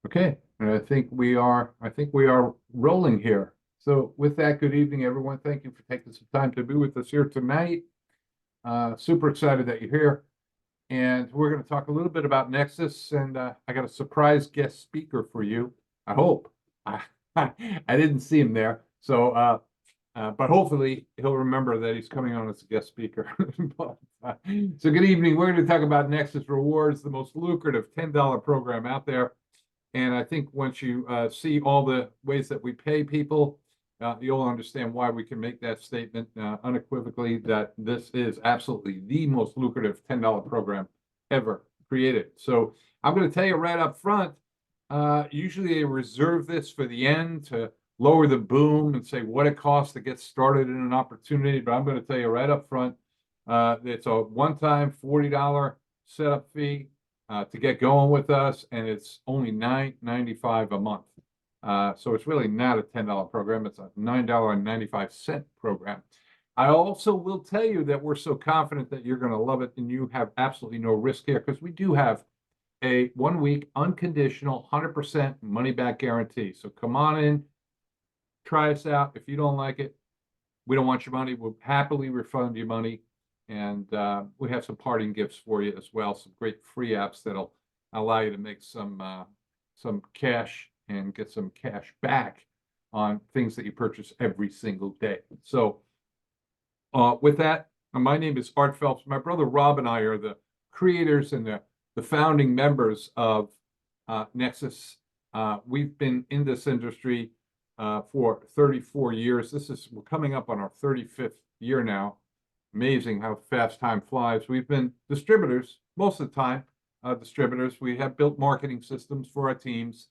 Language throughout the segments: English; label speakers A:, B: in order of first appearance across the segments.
A: Okay, and I think we are rolling here. So with that, good evening, everyone. Thank you for taking some time to be with us here tonight. Super excited that you're here. And we're going to talk a little bit about Nexus, and I got a surprise guest speaker for you. I hope. I, I didn't see him there, but hopefully he'll remember that he's coming on as a guest speaker. So good evening. We're going to talk about Nexus Rewards, the most lucrative $10 program out there. And I think once you see all the ways that we pay people, you'll understand why we can make that statement unequivocally that this is absolutely the most lucrative $10 program ever created. So I'm going to tell you right up front, usually they reserve this for the end to lower the boom and say what it costs to get started in an opportunity. But I'm going to tell you right up front, it's a one-time $40 setup fee to get going with us, and it's only $9.95 a month. So it's really not a $10 program. It's a $9.95 program. I also will tell you that we're so confident that you're going to love it and you have absolutely no risk here because we do have a 1 week unconditional 100% money back guarantee. So come on in, try us out. If you don't like it, we don't want your money. We'll happily refund your money. And we have some parting gifts for you as well. Some great free apps that'll allow you to make some cash and get some cash back on things that you purchase every single day. So with that, my name is Art Phelps. My brother Rob and I are the creators and the founding members of Nexus. We've been in this industry for 34 years. We're coming up on our 35th year now. Amazing how fast time flies. We've been distributors most of the time. Distributors. We have built marketing systems for our teams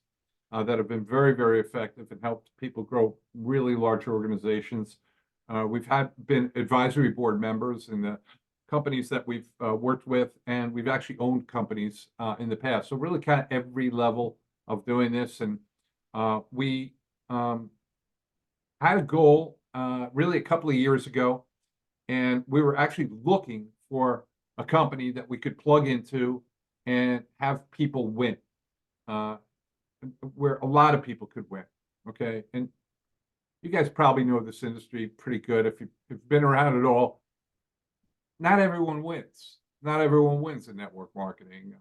A: that have been very, very effective and helped people grow really large organizations. We've been advisory board members in the companies that we've worked with, and we've actually owned companies in the past. So really kind of every level of doing this. And we had a goal really a couple of years ago, and we were actually looking for a company that we could plug into and have people win, where a lot of people could win. Okay. And you guys probably know this industry pretty good. If you've been around at all, not everyone wins. Not everyone wins in network marketing.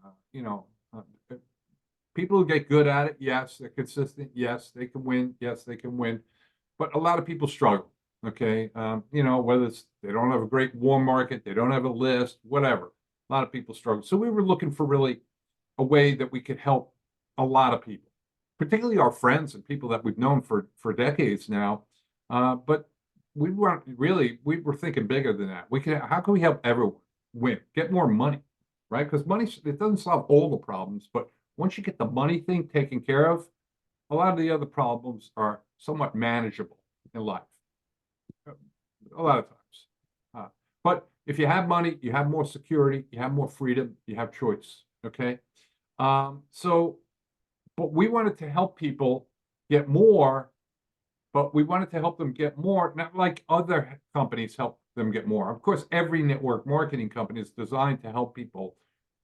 A: People who get good at it, yes, they're consistent. Yes, they can win. Yes, they can win. But a lot of people struggle. Okay. Whether it's they don't have a great warm market, they don't have a list, whatever. A lot of people struggle. So we were looking for really a way that we could help a lot of people, particularly our friends and people that we've known for decades now. But we were thinking bigger than that. How can we help everyone win, get more money, right? Because money, it doesn't solve all the problems, but once you get the money thing taken care of, a lot of the other problems are somewhat manageable in life. A lot of times. But if you have money, you have more security, you have more freedom, you have choice. Okay. But we wanted to help people get more, but we wanted to help them get more, not like other companies help them get more. Of course, every network marketing company is designed to help people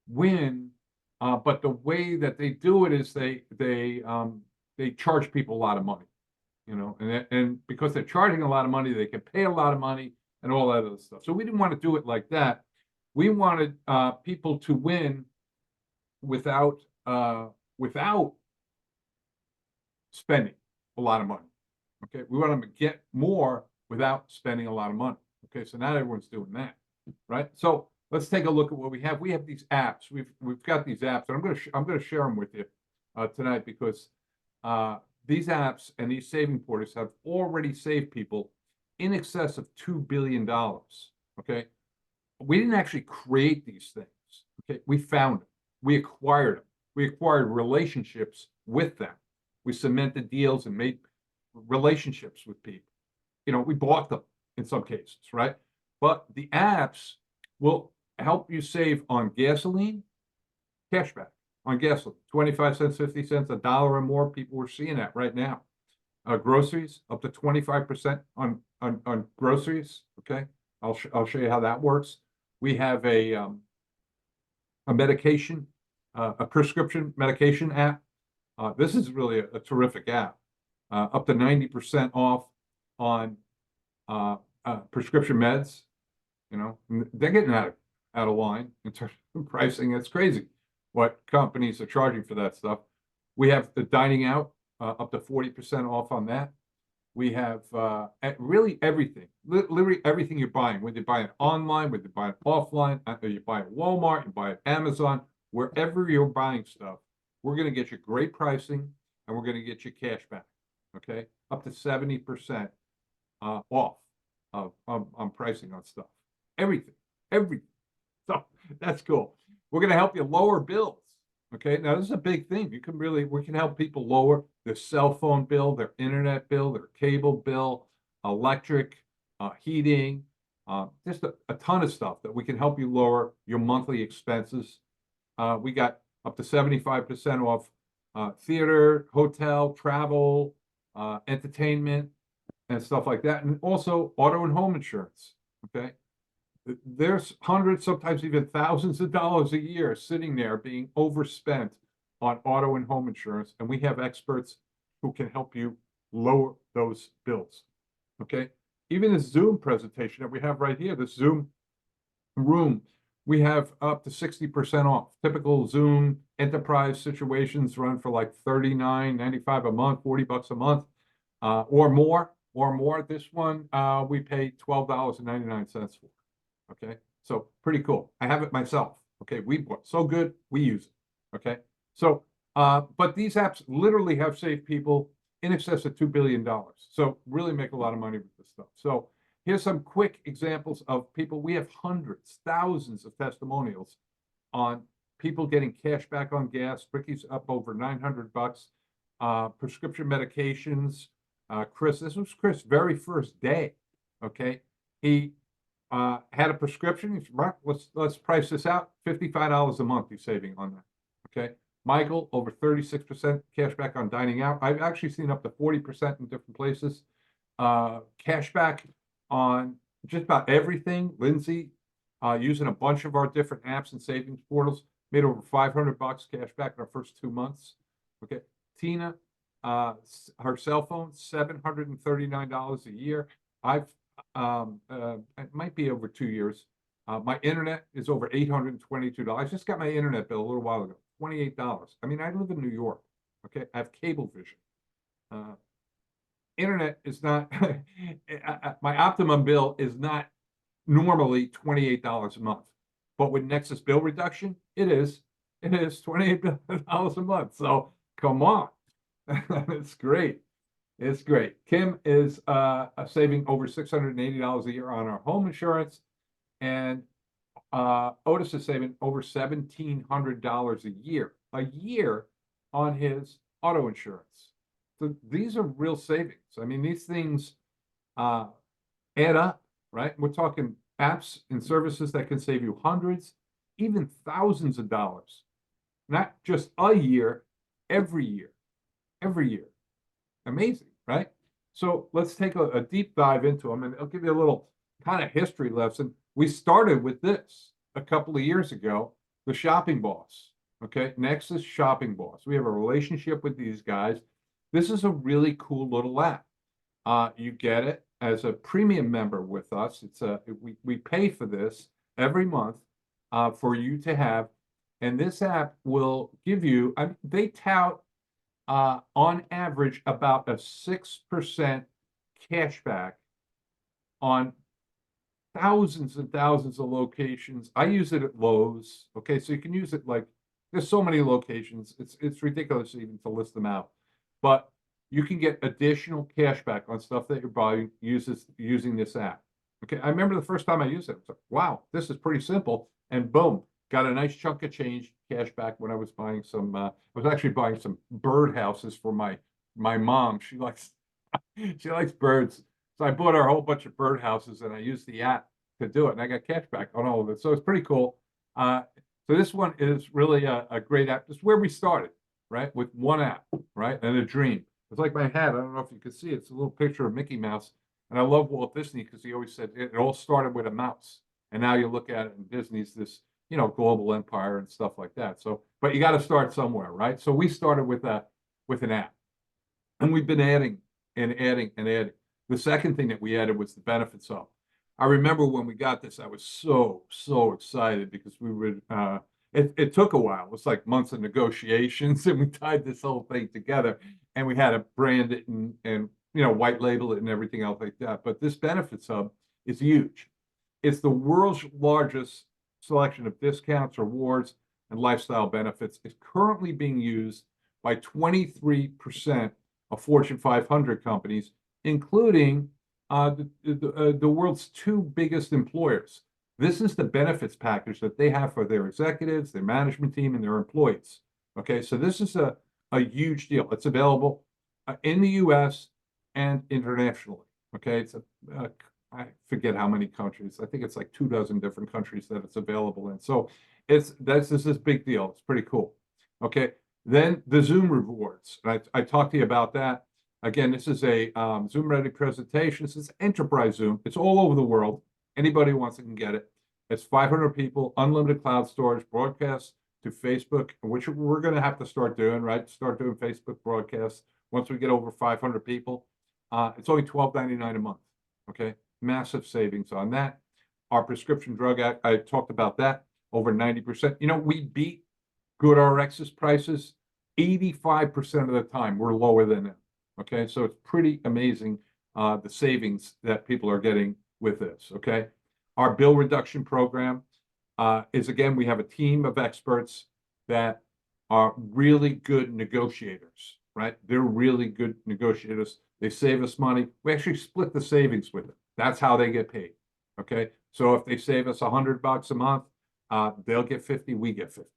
A: win, but the way that they do it is they charge people a lot of money. And because they're charging a lot of money, they can pay a lot of money and all that other stuff. So we didn't want to do it like that. We wanted people to win without spending a lot of money. Okay, we want them to get more without spending a lot of money. Okay, so not everyone's doing that, right? So let's take a look at what we have. We have these apps. We've got these apps, and I'm going to share them with you tonight because these apps and these saving portals have already saved people in excess of $2 billion. Okay. We didn't actually create these things. Okay. We found them. We acquired them. We acquired relationships with them. We cemented deals and made relationships with people. We bought them in some cases, right? But the apps will help you save on gasoline, cashback on gasoline, 25 cents, 50 cents, $1 or more. People are seeing that right now. Groceries up to 25% on groceries. Okay, I'll show you how that works. We have a medication, a prescription medication app This is really a terrific app. Up to 90% off on prescription meds. You know, they're getting out of line in terms of pricing. It's crazy what companies are charging for that stuff. We have the dining out, up to 40% off on that. We have really everything, literally everything you're buying, whether you buy it online, whether you buy it offline, you buy it at Walmart, you buy it at Amazon, wherever you're buying stuff, we're going to get you great pricing and we're going to get you cash back. Okay, up to 70% off on pricing on stuff. Everything. So that's cool. We're going to help you lower bills. Okay, now this is a big thing. We can help people lower their cell phone bill, their internet bill, their cable bill, electric, heating, just a ton of stuff that we can help you lower your monthly expenses. We got up to 75% off theater, hotel, travel, entertainment, and stuff like that. And also auto and home insurance. Okay. There's hundreds, sometimes even thousands of dollars a year sitting there being overspent on auto and home insurance. And we have experts who can help you lower those bills. Okay. Even this Zoom presentation that we have right here, this Zoom room, we have up to 60% off. Typical Zoom enterprise situations run for like $39.95 a month, $40 a month, or more. This one, we pay $12.99 for. Okay, so pretty cool. I have it myself. Okay, we bought so good, we use it. Okay, so but these apps literally have saved people in excess of $2 billion. So really make a lot of money with this stuff. So here's some quick examples of people. We have hundreds, thousands of testimonials on people getting cash back on gas. Ricky's up over $900. Prescription medications. Chris, this was Chris' very first day. Okay, he had a prescription. He said, Mark, let's price this out. $55 a month he's saving on that. Okay. Michael, over 36% cash back on dining out. I've actually seen up to 40% in different places. Cash back on just about everything. Lindsay, using a bunch of our different apps and savings portals, made over $500 cash back in our first 2 months. Okay. Tina, her cell phone, $739 a year. It might be over 2 years. My internet is over $822. I just got my internet bill a little while ago, $28. I mean, I live in New York. Okay, I have cable vision. Internet is not my optimum bill is not normally $28 a month, but with Nexus bill reduction, it is $28 a month. So come on, it's great. It's great. Kim is saving over $680 a year on our home insurance, and Otis is saving over $1,700 a year on his auto insurance. So these are real savings. I mean, these things add up, right? We're talking apps and services that can save you hundreds, even thousands of dollars, not just a year, every year. Amazing, right? So let's take a deep dive into them, and I'll give you a little kind of history lesson. We started with this a couple of years ago, the Shopping Boss, okay? Nexus Shopping Boss. We have a relationship with these guys. This is a really cool little app. You get it as a premium member with us. We pay for this every month for you to have, and this app will give you, they tout on average about a 6% cash back on thousands and thousands of locations. I use it at Lowe's. Okay, so you can use it like there's so many locations. It's ridiculous even to list them out. But you can get additional cash back on stuff that you're buying using this app. Okay, I remember the first time I used it. I was like, wow, this is pretty simple. And boom, got a nice chunk of change cash back when I was buying some. I was actually buying some bird houses for my mom. She likes birds, so I bought her a whole bunch of bird houses, and I used the app to do it, and I got cash back on all of it. So it's pretty cool. So this one is really a great app. It's where we started, right, with one app, right, and a dream. It's like my hat. I don't know if you can see it. It's a little picture of Mickey Mouse, and I love Walt Disney because he always said it all started with a mouse, and now you look at it, and Disney's this, global empire and stuff like that. So, but you got to start somewhere, right? So we started with a with an app. And we've been adding and adding and adding. The second thing that we added was the benefits hub. I remember when we got this, I was so excited because we would, it took a while. It was like months of negotiations, and we tied this whole thing together, and we had to brand it and white label it and everything else like that. But this benefits hub is huge. It's the world's largest selection of discounts, rewards, and lifestyle benefits. It's currently being used by 23% of Fortune 500 companies, including the world's two biggest employers. This is the benefits package that they have for their executives, their management team, and their employees. Okay, so this is a huge deal. It's available in the U.S. and internationally. Okay, it's I forget how many countries. I think it's like 24 different countries that it's available in. So this is this big deal. It's pretty cool. Okay, then the Zoom rewards. I talked to you about that. Again, this is a Zoom ready presentation. This is enterprise Zoom. It's all over the world. Anybody who wants it can get it. It's 500 people, unlimited cloud storage, broadcast to Facebook, which we're going to have to start doing, right? Start doing Facebook broadcasts once we get over 500 people. It's only $12.99 a month. Okay, massive savings on that. Our prescription drug act, I talked about that, over 90%. We beat GoodRx's prices 85% of the time. We're lower than them. Okay, so it's pretty amazing the savings that people are getting with this. Okay, our bill reduction program is, again, we have a team of experts that are really good negotiators, right? They're really good negotiators. They save us money. We actually split the savings with them. That's how they get paid. Okay, so if they save us $100 a month, they'll get 50, we get 50.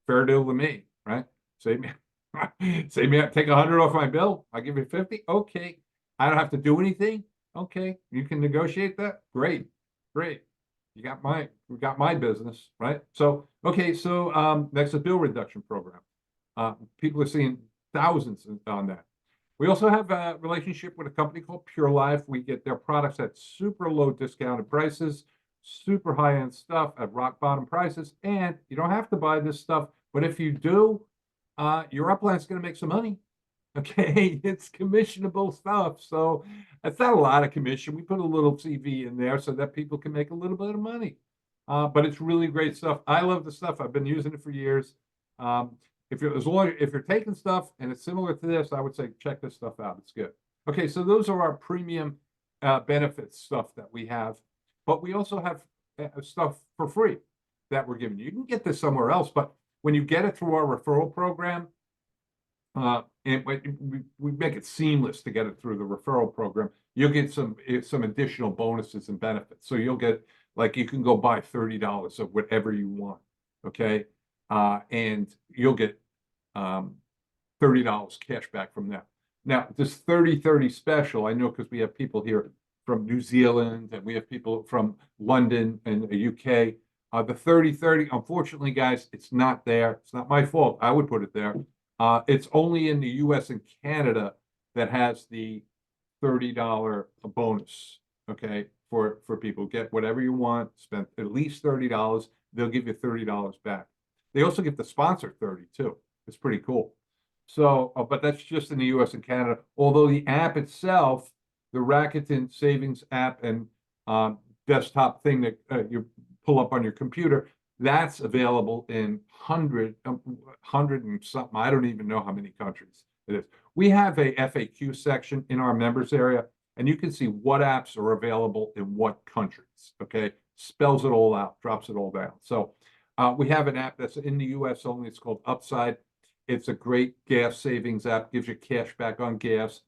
A: Fair deal to me, right? Save me. Take 100 off my bill. I'll give you 50. Okay. I don't have to do anything. Okay. You can negotiate that. Great. We got my business, right? So, okay. So, Nexus bill reduction program. People are seeing thousands on that. We also have a relationship with a company called Pure Life. We get their products at super low discounted prices, super high-end stuff at rock bottom prices. And you don't have to buy this stuff, but if you do, your upline's going to make some money. Okay, it's commissionable stuff. So it's not a lot of commission. We put a little CV in there so that people can make a little bit of money. But it's really great stuff. I love the stuff. I've been using it for years. If you're taking stuff and it's similar to this, I would say check this stuff out. It's good. Okay, so those are our premium benefits stuff that we have. But we also have stuff for free that we're giving you. You can get this somewhere else, but when you get it through our referral program, and we make it seamless to get it through the referral program, you'll get some additional bonuses and benefits. So you'll get, like, you can go buy $30 of whatever you want, okay? And you'll get $30 cash back from them. Now, this 30/30 special, I know because we have people here from New Zealand and we have people from London and the UK. The 30/30, unfortunately, guys, it's not there. It's not my fault. I would put it there. It's only in the US and Canada that has the $30 bonus, okay, for people. Get whatever you want, spend at least $30. They'll give you $30 back. They also give the sponsor 30 too. It's pretty cool. So, but that's just in the US and Canada. Although the app itself, the Rakuten Savings app and desktop thing that you pull up on your computer, that's available in 100 and something. I don't even know how many countries it is. We have a FAQ section in our members area, and you can see what apps are available in what countries. Okay, spells it all out, drops it all down. So we have an app that's in the US only. It's called Upside. It's a great gas savings app, gives you cash back on gas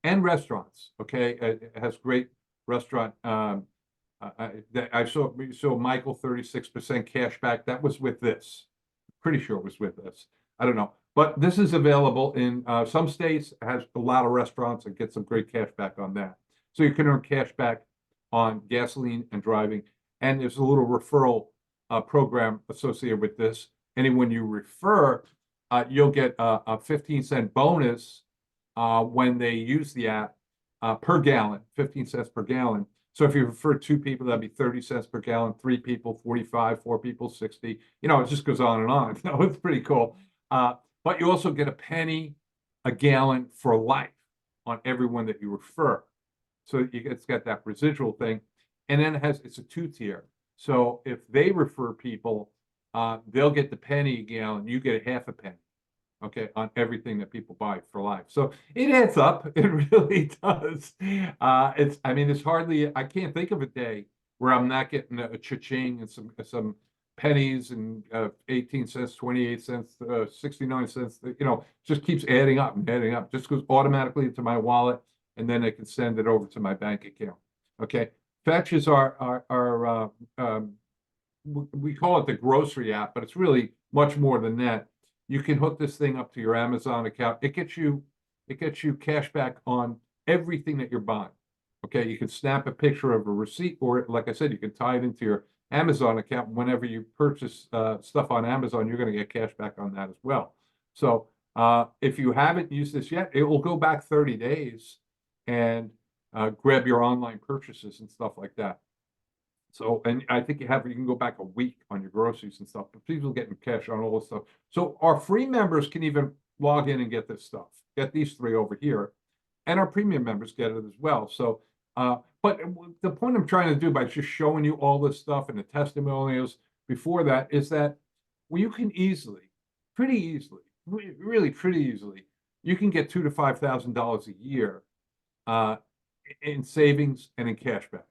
A: and restaurants. Okay, it has great restaurant. I saw Michael 36% cash back. That was with this. Pretty sure it was with this. I don't know, but this is available in some states. It has a lot of restaurants and get some great cash back on that. So you can earn cash back on gasoline and driving. And there's a little referral program associated with this. Anyone you refer, you'll get a 15-cent bonus when they use the app per gallon, 15 cents per gallon. So if you refer 2 people, that'd be 30 cents per gallon, 3 people, 45, 4 people, 60. It just goes on and on. It's pretty cool. But you also get a penny a gallon for life on everyone that you refer. So it's got that residual thing. And then it's a two-tier. So if they refer people, they'll get the penny a gallon, you get a half a penny, okay, on everything that people buy for life. So it adds up. It really does. I mean, it's hardly, I can't think of a day where I'm not getting a cha-ching and some pennies and 18 cents, 28 cents, 69 cents, just keeps adding up and adding up. Just goes automatically into my wallet, and then I can send it over to my bank account. Okay. Fetch is we call it the grocery app, but it's really much more than that. You can hook this thing up to your Amazon account. It gets you cash back on everything that you're buying. Okay, you can snap a picture of a receipt, or like I said, you can tie it into your Amazon account. Whenever you purchase stuff on Amazon, you're going to get cash back on that as well. So if you haven't used this yet, it will go back 30 days and grab your online purchases and stuff like that. So, and I think you can go back a week on your groceries and stuff, but people getting cash on all this stuff. So our free members can even log in and get this stuff, get these three over here, and our premium members get it as well. So, but the point I'm trying to do by just showing you all this stuff and the testimonials before that is that you can pretty easily, really pretty easily, you can get $2,000 to $5,000 a year in savings and in cash back.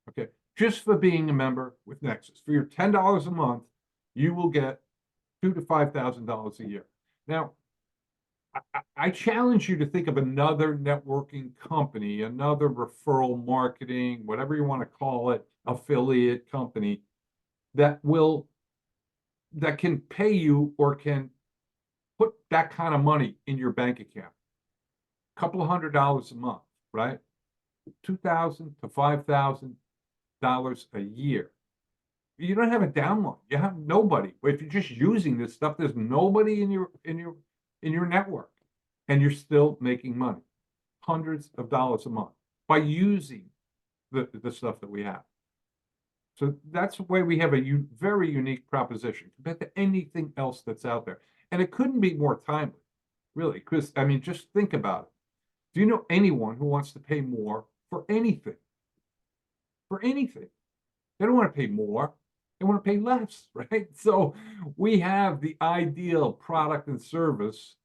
A: Okay. Just for being a member with Nexus. For your $10 a month, you will get $2,000 to $5,000 a year. Now, I challenge you to think of another networking company, another referral marketing, whatever you want to call it, affiliate company that can pay you or can put that kind of money in your bank account. A couple of $100 a month, right? $2,000 to $5,000 a year. You don't have a downline. You have nobody. If you're just using this stuff, there's nobody in your network, and you're still making money, hundreds of dollars a month by using the stuff that we have. So that's why we have a very unique proposition compared to anything else that's out there, and it couldn't be more timely, really. Because I mean, just think about it. Do you know anyone who wants to pay more for anything? For anything. They don't want to pay more. They want to pay less, right? So we have the ideal product and service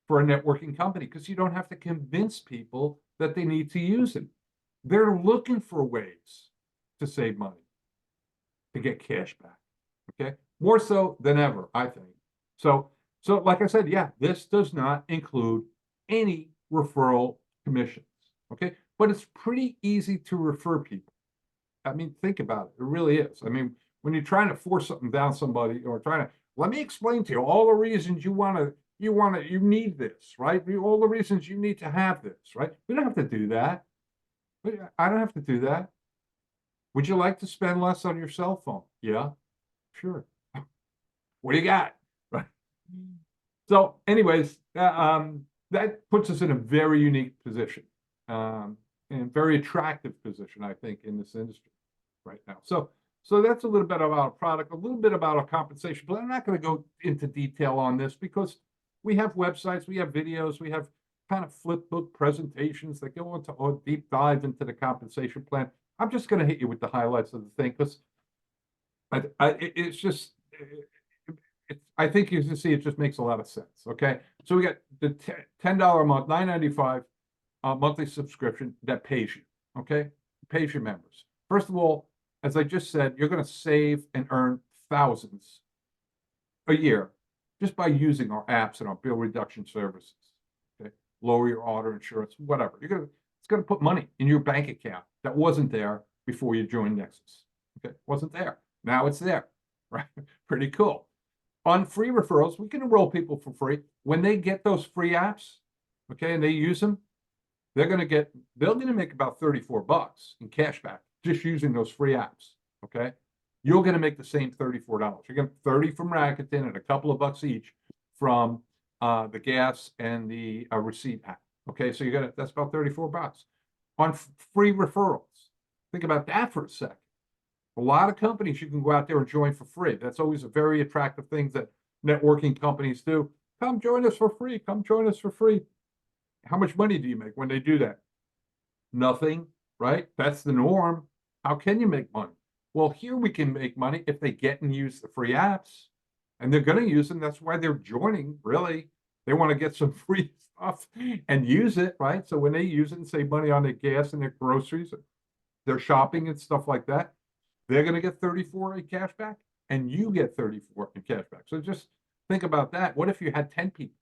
A: for a networking company because you don't have to convince people that they need to use it. They're looking for ways to save money, to get cash back. Okay. More so than ever, I think. So like I said, yeah, this does not include any referral commissions. Okay. But it's pretty easy to refer people. I mean, think about it. It really is. I mean, when you're trying to force something down somebody or let me explain to you all the reasons you need this, right? All the reasons you need to have this, right? We don't have to do that. I don't have to do that. Would you like to spend less on your cell phone? Yeah, sure. What do you got? Right. So anyways, that puts us in a very unique position, and very attractive position, I think, in this industry right now. So that's a little bit about our product, a little bit about our compensation, but I'm not going to go into detail on this because we have websites, we have videos, we have kind of flip book presentations that go into a deep dive into the compensation plan. I'm just going to hit you with the highlights of the thing because it's just, I think you can see it just makes a lot of sense. Okay. So we got the $10 a month, $9.95 monthly subscription that pays you. Okay. Pays your members. First of all, as I just said, you're going to save and earn thousands a year just by using our apps and our bill reduction services. Okay. Lower your auto insurance, whatever. It's going to put money in your bank account that wasn't there before you joined Nexus. Okay. Wasn't there. Now it's there. Right. Pretty cool. On free referrals, we can enroll people for free. When they get those free apps, okay, and they use them, they're going to make about $34 in cash back just using those free apps. Okay. You're going to make the same $34. You're going to 30 from Rakuten and a couple of bucks each from the gas and the receipt app. Okay. So that's about $34 on free referrals. Think about that for a second. A lot of companies you can go out there and join for free. That's always a very attractive thing that networking companies do. Come join us for free. Come join us for free. how much money do you make when they do that? Nothing, right? That's the norm. How can you make money? Well, here we can make money if they get and use the free apps, and they're going to use them. That's why they're joining, really. They want to get some free stuff and use it, right? So when they use it and save money on their gas and their groceries, their shopping and stuff like that, they're going to get 34 in cash back, and you get 34 in cash back. So just think about that. What if you had 10 people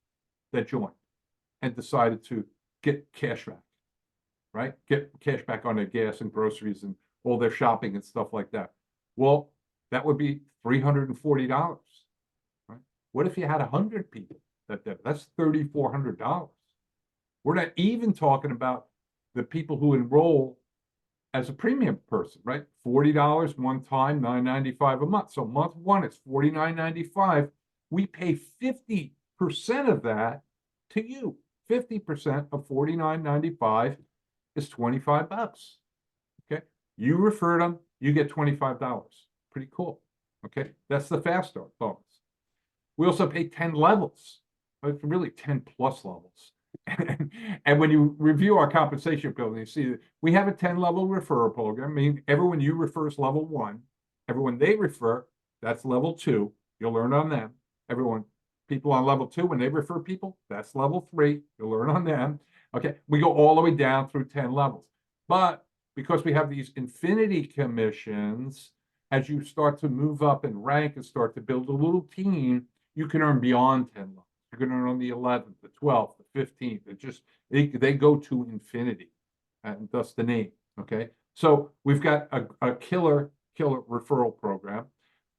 A: that joined and decided to get cash back, right? Get cash back on their gas and groceries and all their shopping and stuff like that. Well, that would be $340, right? What if you had 100 people that did? That's $3,400. We're not even talking about the people who enroll as a premium person, right? $40 one time, $9.95 a month. So month one, it's $49.95. We pay 50% of that to you. 50% of $49.95 is $25. Okay. You refer them, you get $25. Pretty cool. Okay. That's the fast start bonus. We also pay 10 levels. It's really 10 plus levels. And when you review our compensation bill, you see that we have a 10-level referral program. I mean, everyone you refer is level 1. Everyone they refer, that's level 2. You'll learn on them. People on level 2, when they refer people, that's level 3. You'll learn on them. Okay, we go all the way down through 10 levels. But because we have these infinity commissions, as you start to move up in rank and start to build a little team, you can earn beyond 10 levels. You're going to earn on the 11th, the 12th, the 15th. It just, they go to infinity, and thus the name. Okay, so we've got a killer referral program.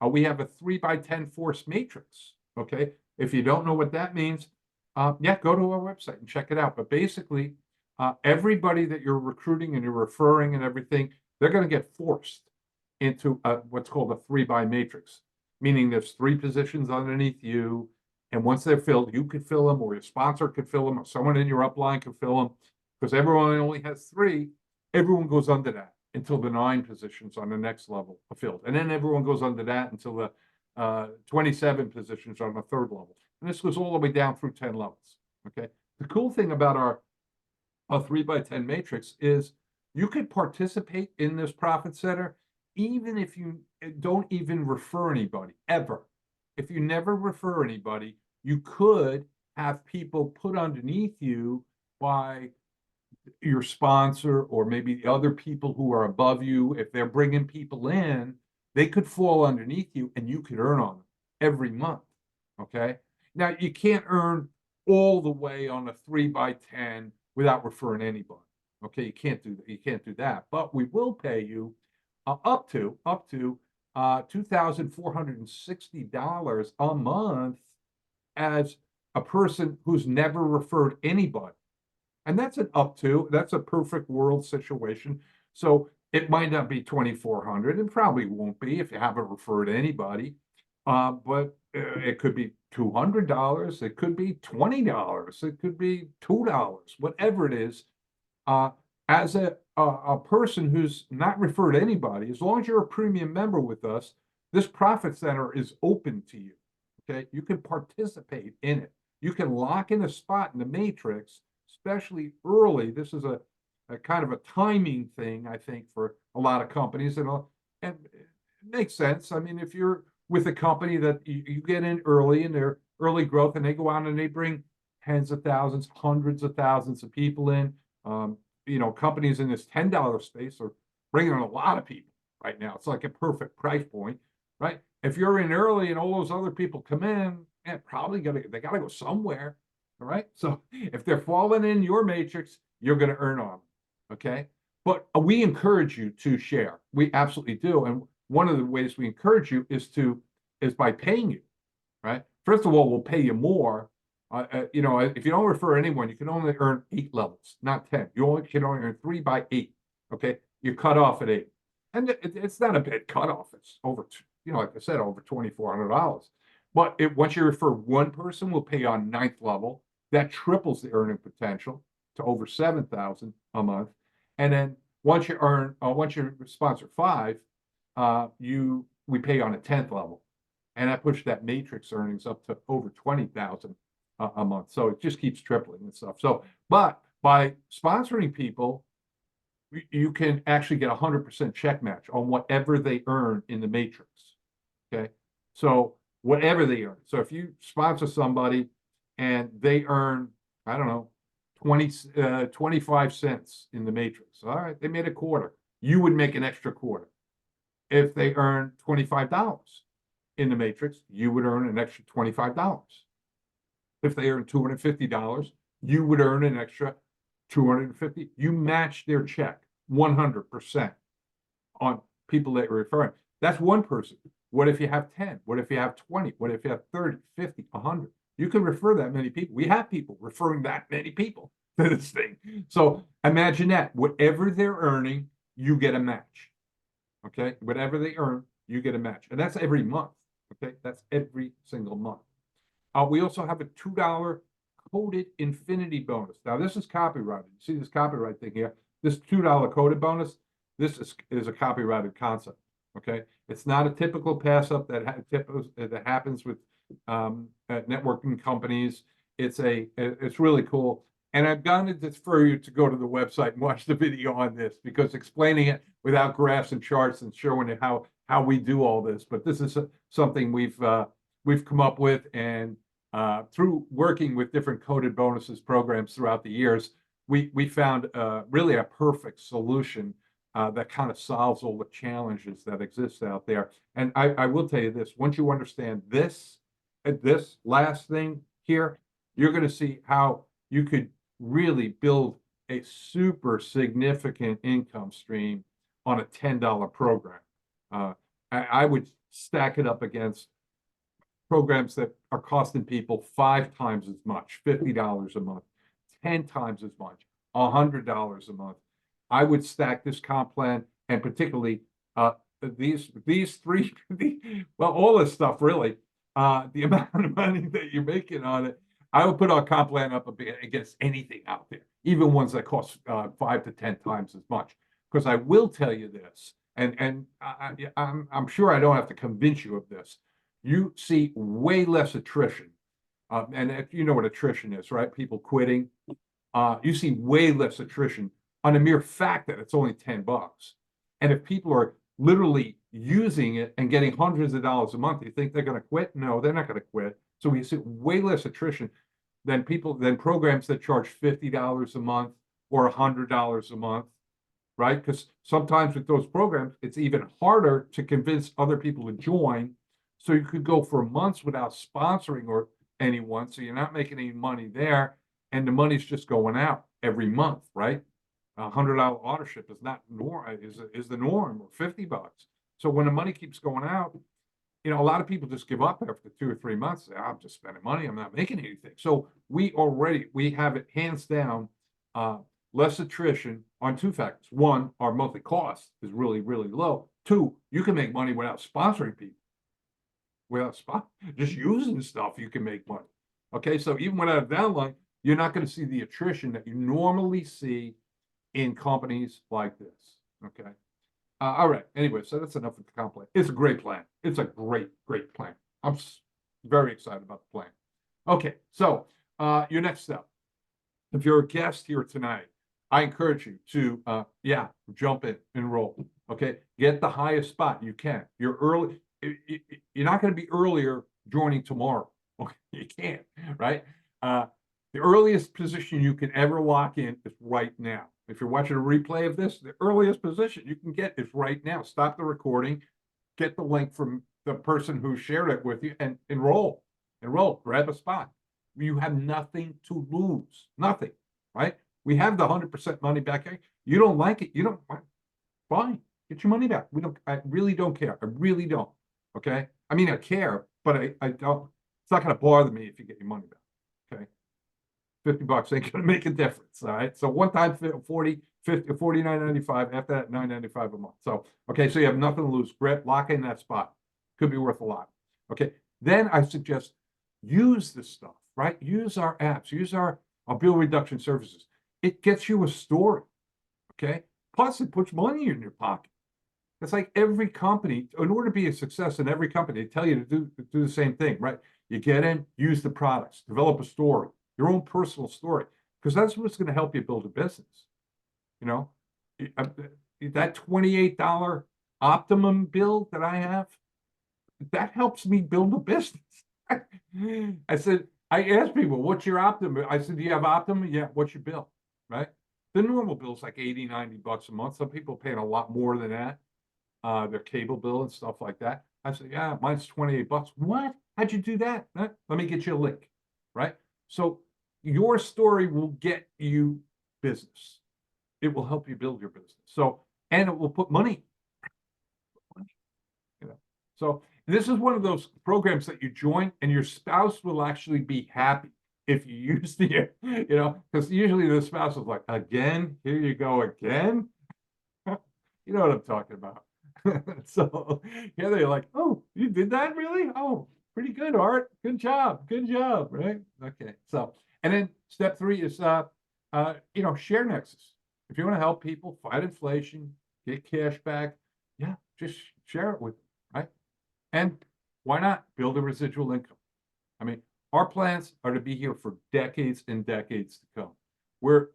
A: We have a 3x10 force matrix. Okay, if you don't know what that means, yeah, go to our website and check it out. But basically, everybody that you're recruiting and you're referring and everything, they're going to get forced into what's called a 3x matrix, meaning there's 3 positions underneath you. And once they're filled, you could fill them, or your sponsor could fill them, or someone in your upline could fill them. Because everyone only has 3, everyone goes under that until the 9 positions on the next level are filled. And then everyone goes under that until the 27 positions on the 3rd level. And this goes all the way down through 10 levels. Okay. The cool thing about our 3x10 matrix is you could participate in this profit center even if you don't even refer anybody ever. If you never refer anybody, you could have people put underneath you by your sponsor, or maybe the other people who are above you. If they're bringing people in, they could fall underneath you and you could earn on them every month. Okay. Now you can't earn all the way on a 3x10 without referring anybody. Okay. You can't do that. You can't do that, but we will pay you up to $2,460 a month as a person who's never referred anybody. And that's that's a perfect world situation. So it might not be 2,400, and probably won't be if you haven't referred anybody. But it could be $200, it could be $20, it could be $2, whatever it is. As a person who's not referred anybody, as long as you're a premium member with us, this profit center is open to you. Okay, you can participate in it. You can lock in a spot in the matrix, especially early. This is a kind of a timing thing, I think, for a lot of companies, and it makes sense. I mean, if you're with a company that you get in early in their early growth, and they go out and they bring tens of thousands, hundreds of thousands of people in. Companies in this $10 space are bringing in a lot of people right now. It's like a perfect price point, right? If you're in early and all those other people come in, they got to go somewhere. All right. So if they're falling in your matrix, you're going to earn on them. Okay. But we encourage you to share. We absolutely do. And one of the ways we encourage you is by paying you, right? First of all, we'll pay you more. If you don't refer anyone, you can only earn 8 levels, not 10. You can only earn 3x8. Okay, you're cut off at 8, and it's not a bad cutoff. It's over, like I said, over $2,400. But once you refer one person, we'll pay you on 9th level. That triples the earning potential to over $7,000 a month. And then once you sponsor 5, we pay you on a 10th level, and that pushes that matrix earnings up to over $20,000 a month. So it just keeps tripling and stuff. So, but by sponsoring people, you can actually get 100% check match on whatever they earn in the matrix. Okay. So whatever they earn. So if you sponsor somebody and they earn, I don't know, 25 cents in the matrix. All right. They made a quarter. You would make an extra quarter. If they earn $25 in the matrix, you would earn an extra $25. If they earn $250, you would earn an extra $250. You match their check 100% on people that you're referring. That's one person. What if you have 10? What if you have 20? What if you have 30, 50, 100? You can refer that many people. We have people referring that many people to this thing. So imagine that. Whatever they're earning, you get a match. Okay? Whatever they earn, you get a match. And that's every month. Okay? That's every single month. We also have a $2 coded infinity bonus. Now, this is copyrighted. You see this copyright thing here? This $2 coded bonus, this is a copyrighted concept. Okay? It's not a typical pass up that happens with networking companies. It's really cool. And I'm going to defer you to go to the website and watch the video on this, because explaining it without graphs and charts and showing it how we do all this. But this is something we've come up with, and through working with different coded bonuses programs throughout the years, we found really a perfect solution that kind of solves all the challenges that exist out there. And I will tell you this: once you understand this last thing here, you're going to see how you could really build a super significant income stream on a $10 program. I would stack it up against programs that are costing people 5 times as much, $50 a month, 10 times as much, $100 a month. I would stack this comp plan, and particularly these three, well, all this stuff really, the amount of money that you're making on it, I would put our comp plan up against anything out there, even ones that cost 5 to 10 times as much. Because I will tell you this, and I'm sure I don't have to convince you of this. You see way less attrition. And if you know what attrition is, right? People quitting. You see way less attrition on the mere fact that it's only $10. And if people are literally using it and getting hundreds of dollars a month, you think they're going to quit? No, they're not going to quit. So we see way less attrition than programs that charge $50 a month or $100 a month, right? Because sometimes with those programs, it's even harder to convince other people to join. So you could go for months without sponsoring or anyone, so you're not making any money there, and the money's just going out every month, right? $100 authorship is not is the norm, or $50. So when the money keeps going out, a lot of people just give up after 2 or 3 months. Say, I'm just spending money, I'm not making anything. So we have it hands down, less attrition on 2 factors. 1, our monthly cost is really, really low. 2, you can make money without sponsoring people. Just using stuff, you can make money. Okay, so even without a downline, you're not going to see the attrition that you normally see in companies like this. Okay. All right. Anyway, so that's enough of the comp plan. It's a great plan. It's a great, great plan. I'm very excited about the plan. Okay, so your next step. If you're a guest here tonight, I encourage you to jump in, enroll. Okay, get the highest spot you can. You're early. You're not going to be earlier joining tomorrow. Okay, you can't, right? The earliest position you can ever lock in is right now. If you're watching a replay of this, the earliest position you can get is right now. Stop the recording, get the link from the person who shared it with you, and enroll. Grab a spot. You have nothing to lose. Nothing, right? We have the 100% money back. You don't like it, you don't, fine. Get your money back. I really don't care. I really don't. Okay. I mean, I care, but I don't, it's not going to bother me if you get your money back. Okay. $50 ain't going to make a difference. All right. So one time 40, 50, $49.95. After that, $9.95 a month. So, okay. So you have nothing to lose. Lock in that spot. Could be worth a lot. Okay. Then I suggest use this stuff, right? Use our apps, use our bill reduction services. It gets you a story. Okay. Plus it puts money in your pocket. It's like every company, in order to be a success in every company, they tell you to do the same thing, right? You get in, use the products, develop a story, your own personal story, because that's what's going to help you build a business. You know, that $28 optimum bill that I have, that helps me build a business. I said, I asked people, what's your optimum? I said, do you have optimum? Yeah. What's your bill? Right. The normal bill is like 80, 90 bucks a month. Some people paying a lot more than that. Their cable bill and stuff like that. I said, yeah, mine's 28 bucks. What? How'd you do that? Let me get you a link. Right. So your story will get you business. It will help you build your business. So, and it will put money. You know, so this is one of those programs that you join and your spouse will actually be happy if you use the, because usually the spouse is like, again, here you go again. You know what I'm talking about. So yeah, they're like, oh, you did that really? Oh, pretty good, Art. Good job. Right? Okay. So, and then step 3 is, share Nexus. If you want to help people fight inflation, get cash back, yeah, just share it with them, right? And why not build a residual income? I mean, our plans are to be here for decades and decades to come. We're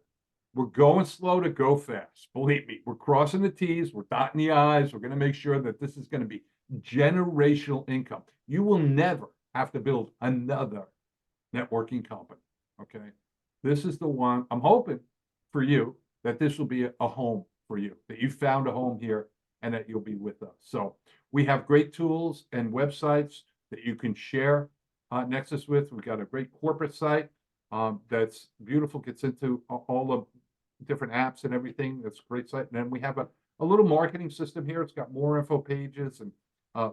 A: going slow to go fast. Believe me, we're crossing the T's, we're dotting the I's. We're going to make sure that this is going to be generational income. You will never have to build another networking company. Okay. This is the one. I'm hoping for you that this will be a home for you, that you found a home here and that you'll be with us. So we have great tools and websites that you can share Nexus with. We've got a great corporate site that's beautiful, gets into all the different apps and everything. That's a great site. And then we have a little marketing system here. It's got more info pages and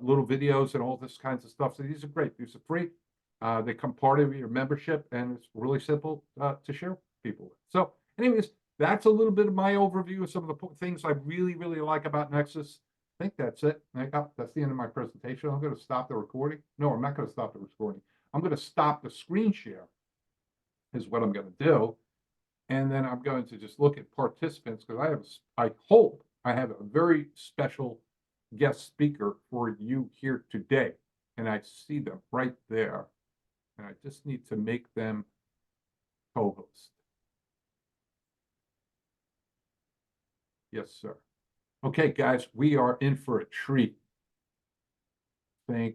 A: little videos and all this kinds of stuff. So these are great. These are free. They come part of your membership, and it's really simple to share with people. So anyways, that's a little bit of my overview of some of the things I really, really like about Nexus. I think that's it. That's the end of my presentation. I'm going to stop the recording. No, I'm not going to stop the recording. I'm going to stop the screen share is what I'm going to do. And then I'm going to just look at participants because I hope I have a very special guest speaker for you here today. And I see them right there. And I just need to make them co-host. Yes, sir. Okay, guys, we are in for a treat. Thank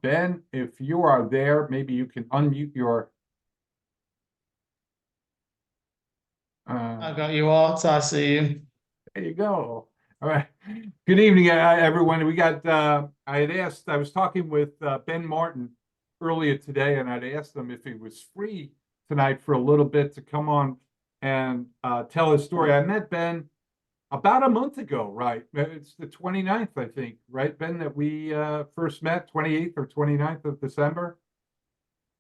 A: Ben, if you are there, maybe you can unmute your.
B: I got you, Art. I see you.
A: There you go. All right. Good evening, everyone. We got. I was talking with Ben Martin earlier today, and I'd asked him if he was free tonight for a little bit to come on and tell his story. I met Ben about a month ago, right? It's the 29th, I think, right, Ben, that we first met, 28th or 29th of December.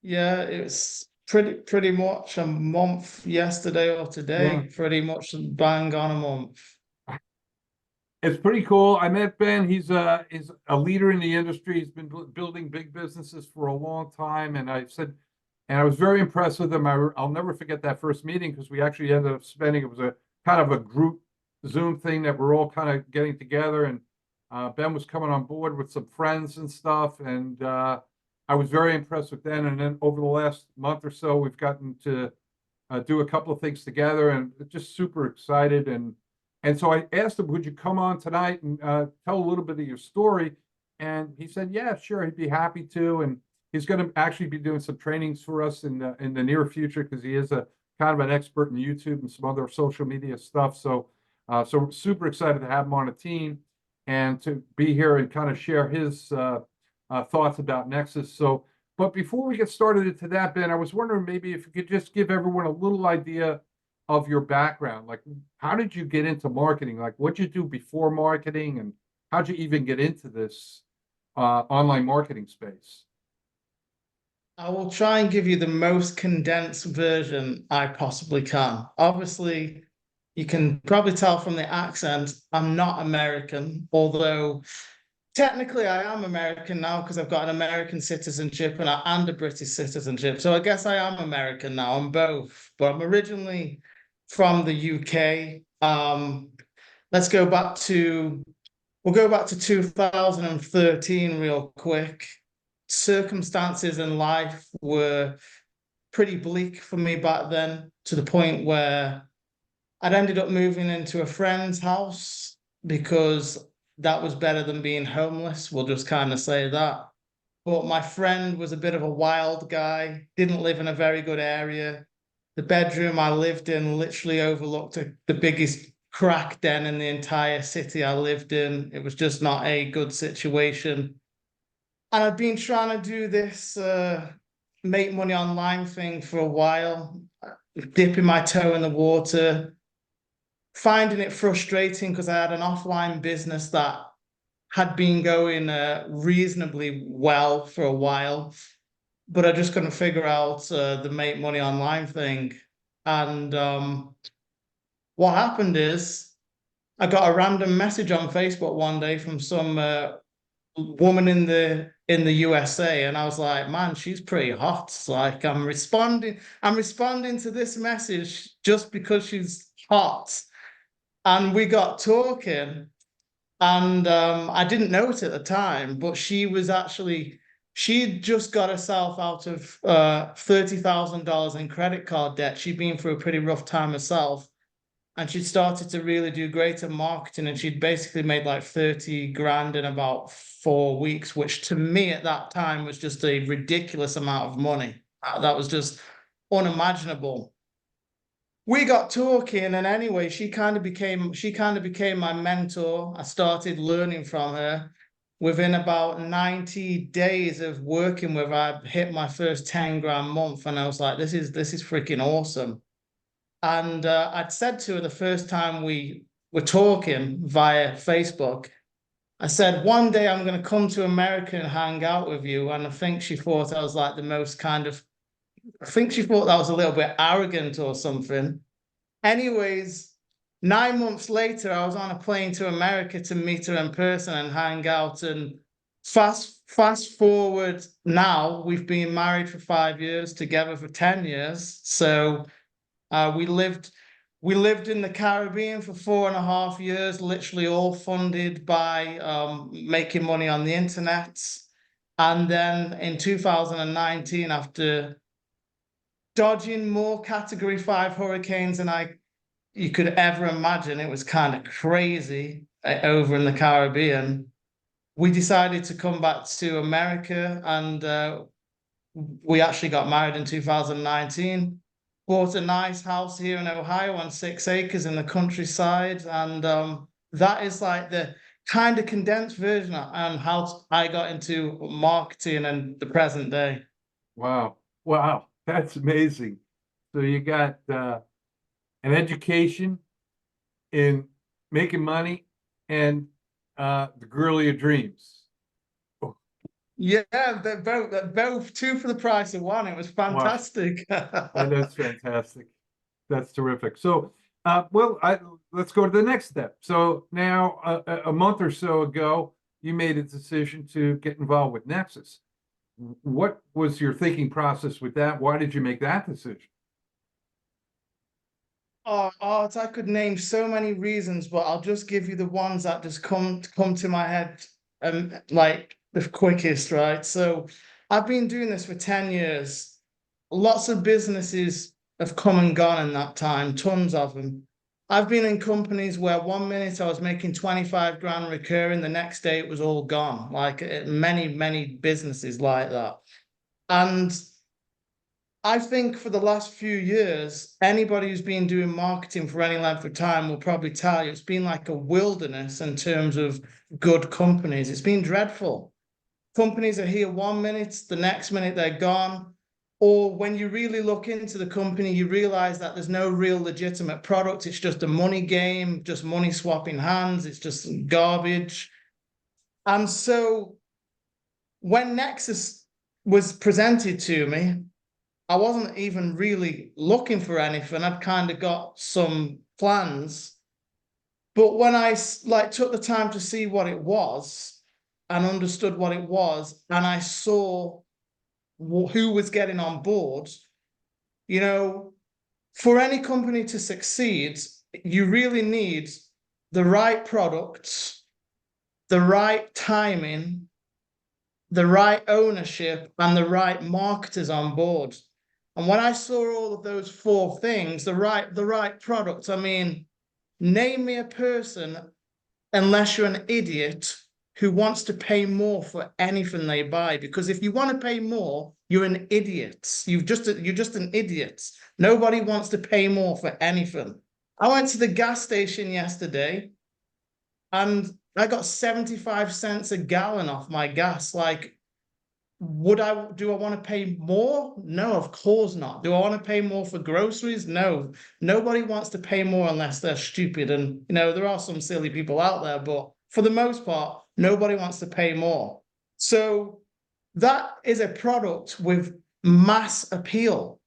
B: Yeah, it's pretty much a month yesterday or today, pretty much bang on a month.
A: It's pretty cool. I met Ben. He's a leader in the industry. He's been building big businesses for a long time. And I was very impressed with him. I'll never forget that first meeting because we actually ended up spending, it was a kind of a group Zoom thing that we're all kind of getting together. And Ben was coming on board with some friends and stuff. And I was very impressed with Ben. And then over the last month or so, we've gotten to do a couple of things together and just super excited. And so I asked him, would you come on tonight and tell a little bit of your story? And he said, yeah, sure, he'd be happy to. And he's going to actually be doing some trainings for us in the near future because he is a kind of an expert in YouTube and some other social media stuff. So we're super excited to have him on a team and to be here and kind of share his thoughts about Nexus. So, but before we get started into that, Ben, I was wondering maybe if you could just give everyone a little idea of your background. Like, how did you get into marketing? Like, what'd you do before marketing, and how'd you even get into this online marketing space?
B: I will try and give you the most condensed version I possibly can. Obviously, you can probably tell from the accent, I'm not American, although technically I am American now because I've got an American citizenship and a British citizenship. So I guess I am American now. I'm both, but I'm originally from the UK. We'll go back to 2013 real quick. circumstances in life were pretty bleak for me back then, to the point where I'd ended up moving into a friend's house because that was better than being homeless. We'll just kind of say that. But my friend was a bit of a wild guy, didn't live in a very good area. The bedroom I lived in literally overlooked the biggest crack den in the entire city I lived in. It was just not a good situation. And I've been trying to do this make money online thing for a while, dipping my toe in the water, finding it frustrating because I had an offline business that had been going reasonably well for a while, but I just couldn't figure out the make money online thing. And what happened is I got a random message on Facebook one day from some woman in the USA, and I was like, man, she's pretty hot. It's like I'm responding to this message just because she's hot. And we got talking, and I didn't know it at the time, but she'd just got herself out of $30,000 in credit card debt. She'd been through a pretty rough time herself, and she'd started to really do great at marketing, and she'd basically made like 30 grand in about 4 weeks, which to me at that time was just a ridiculous amount of money. That was just unimaginable. We got talking, and anyway, she kind of became my mentor. I started learning from her. Within about 90 days of working with her, I hit my first 10 grand month, and I was like, this is freaking awesome. And I'd said to her the first time we were talking via Facebook, I said, one day I'm going to come to America and hang out with you. And I think she thought I was like I think she thought that was a little bit arrogant or something. Anyways, 9 months later, I was on a plane to America to meet her in person and hang out. And fast forward now, we've been married for 5 years, together for 10 years. So we lived in the Caribbean for 4.5 years, literally all funded by making money on the internet. And then in 2019, after dodging more Category 5 hurricanes than you could ever imagine, it was kind of crazy over in the Caribbean, we decided to come back to America, and we actually got married in 2019. Bought a nice house here in Ohio on 6 acres in the countryside. And that is like the kind of condensed version on how I got into marketing and the present day.
A: Wow. Wow. That's amazing. So you got an education in making money and the girl of your dreams.
B: Yeah, they're both two for the price of one. It was fantastic.
A: That's fantastic. That's terrific. So, let's go to the next step. So now, a month or so ago, you made a decision to get involved with Nexus. What was your thinking process with that? Why did you make that decision?
B: Oh, I could name so many reasons, but I'll just give you the ones that just come to my head, like the quickest, right? So I've been doing this for 10 years. Lots of businesses have come and gone in that time, tons of them. I've been in companies where 1 minute I was making 25 grand recurring, the next day it was all gone, like many businesses like that. And I think for the last few years, anybody who's been doing marketing for any length of time will probably tell you it's been like a wilderness in terms of good companies. It's been dreadful. Companies are here 1 minute, the next minute they're gone. Or when you really look into the company, you realize that there's no real legitimate product. It's just a money game, just money swapping hands. It's just garbage. And so when Nexus was presented to me, I wasn't even really looking for anything. I'd kind of got some plans. But when I took the time to see what it was and understood what it was, and I saw who was getting on board, for any company to succeed, you really need the right products, the right timing, the right ownership, and the right marketers on board. And when I saw all of those four things, the right product, I mean, name me a person, unless you're an idiot, who wants to pay more for anything they buy. Because if you want to pay more, you're an idiot. You're just an idiot. Nobody wants to pay more for anything. I went to the gas station yesterday and I got 75 cents a gallon off my gas. Like, do I want to pay more? No, of course not. Do I want to pay more for groceries? No. Nobody wants to pay more unless they're stupid. And, there are some silly people out there, but for the most part, nobody wants to pay more. So that is a product with mass appeal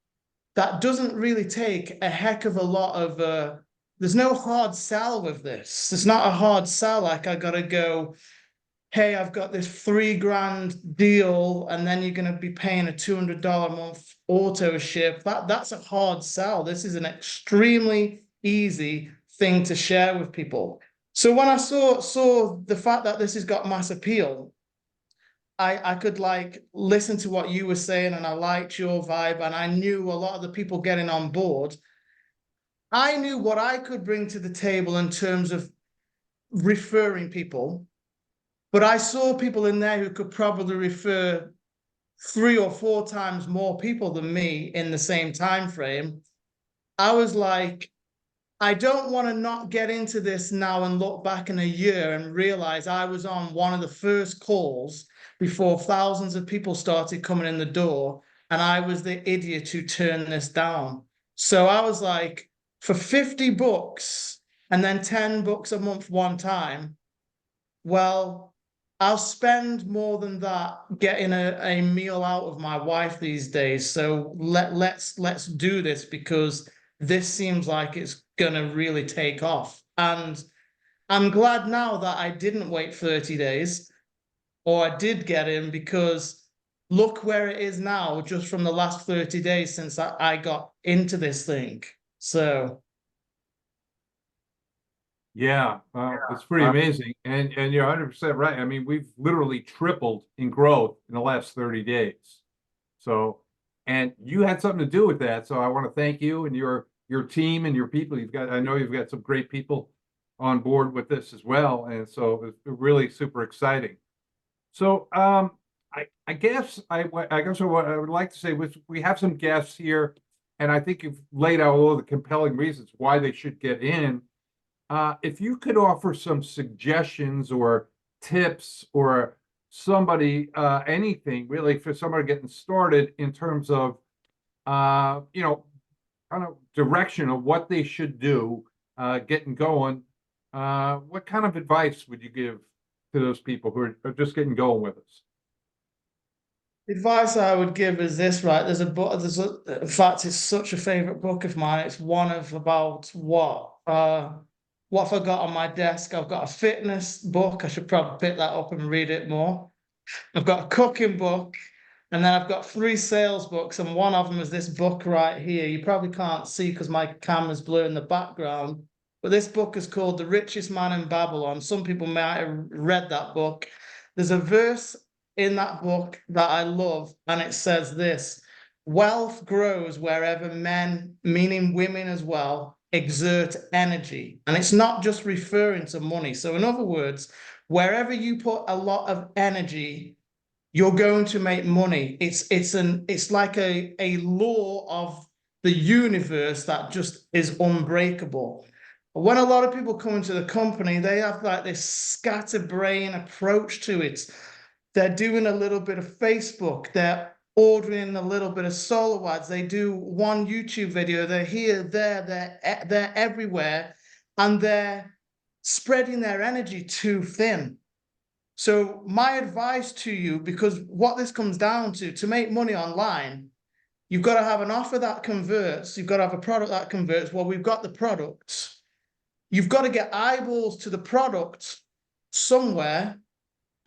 B: that doesn't really take a heck of a lot of, there's no hard sell with this. It's not a hard sell. Like, I got to go, hey, I've got this $3,000 deal, and then you're going to be paying a $200 a month auto ship. That's a hard sell. This is an extremely easy thing to share with people. So when I saw the fact that this has got mass appeal, I could like listen to what you were saying, and I liked your vibe, and I knew a lot of the people getting on board. I knew what I could bring to the table in terms of referring people. But I saw people in there who could probably refer 3 or 4 times more people than me in the same time frame. I was like, I don't want to not get into this now and look back in a year and realize I was on one of the first calls before thousands of people started coming in the door, and I was the idiot who turned this down. So I was like, for $50 and then $10 a month one time, well, I'll spend more than that getting a meal out of my wife these days. So let's do this, because this seems like it's gonna really take off. And I'm glad now that I didn't wait 30 days, or I did get in, because look where it is now, just from the last 30 days since I got into this thing. So
A: Yeah, it's pretty amazing. And you're 100% right. I mean, we've literally tripled in growth in the last 30 days. So, and you had something to do with that. So I want to thank you and your team and your people. I know you've got some great people on board with this as well. And so it's really super exciting. So, I guess what I would like to say was, we have some guests here, and I think you've laid out all the compelling reasons why they should get in. If you could offer some suggestions or tips, or anything really for somebody getting started in terms of, kind of direction of what they should do, getting going, what kind of advice would you give to those people who are just getting going with us?
B: advice I would give is this, right? There's a book, in fact, it's such a favorite book of mine. It's one of about what have I got on my desk? I've got a fitness book. I should probably pick that up and read it more. I've got a cooking book, and then I've got 3 sales books, and one of them is this book right here. You probably can't see because my camera's blurring the background, but this book is called The Richest Man in Babylon. Some people might have read that book. There's a verse in that book that I love, and it says this: wealth grows wherever men, meaning women as well, exert energy. And it's not just referring to money. So in other words, wherever you put a lot of energy, you're going to make money. It's like a law of the universe that just is unbreakable. When a lot of people come into the company, they have like this scatterbrain approach to it. They're doing a little bit of Facebook, they're ordering a little bit of solo ads, they do one YouTube video, they're here, they're everywhere, and they're spreading their energy too thin. So my advice to you, because what this comes down to make money online, you've got to have an offer that converts, you've got to have a product that converts. Well, we've got the product. You've got to get eyeballs to the product somewhere,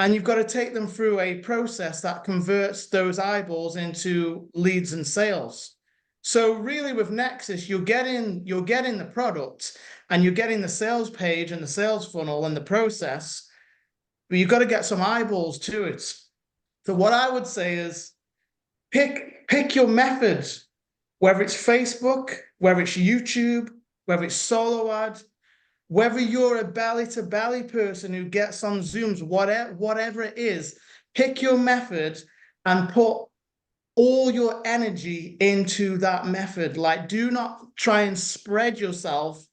B: and you've got to take them through a process that converts those eyeballs into leads and sales. So really with Nexus, you're getting the product, and you're getting the sales page and the sales funnel and the process, but you've got to get some eyeballs to it. So what I would say is pick your methods, whether it's Facebook, whether it's YouTube, whether it's solo ad, whether you're a belly to belly person who gets on Zooms, whatever it is, pick your method and put all your energy into that method. Like, do not try and spread yourself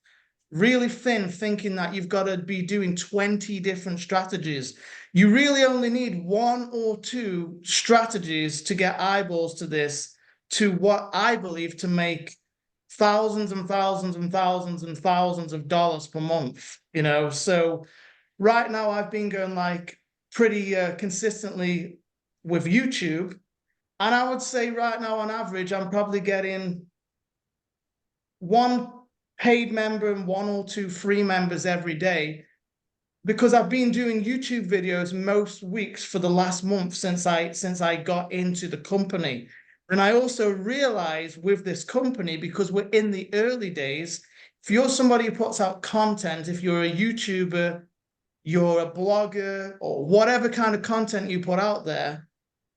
B: really thin, thinking that you've got to be doing 20 different strategies. You really only need 1 or 2 strategies to get eyeballs to this, to what I believe to make thousands and thousands and thousands and thousands of dollars per month, you know? So right now I've been going like pretty consistently with YouTube. And I would say right now on average, I'm probably getting 1 paid member and 1 or 2 free members every day, because I've been doing YouTube videos most weeks for the last month since I got into the company. And I also realized with this company, because we're in the early days, if you're somebody who puts out content, if you're a YouTuber, you're a blogger, or whatever kind of content you put out there,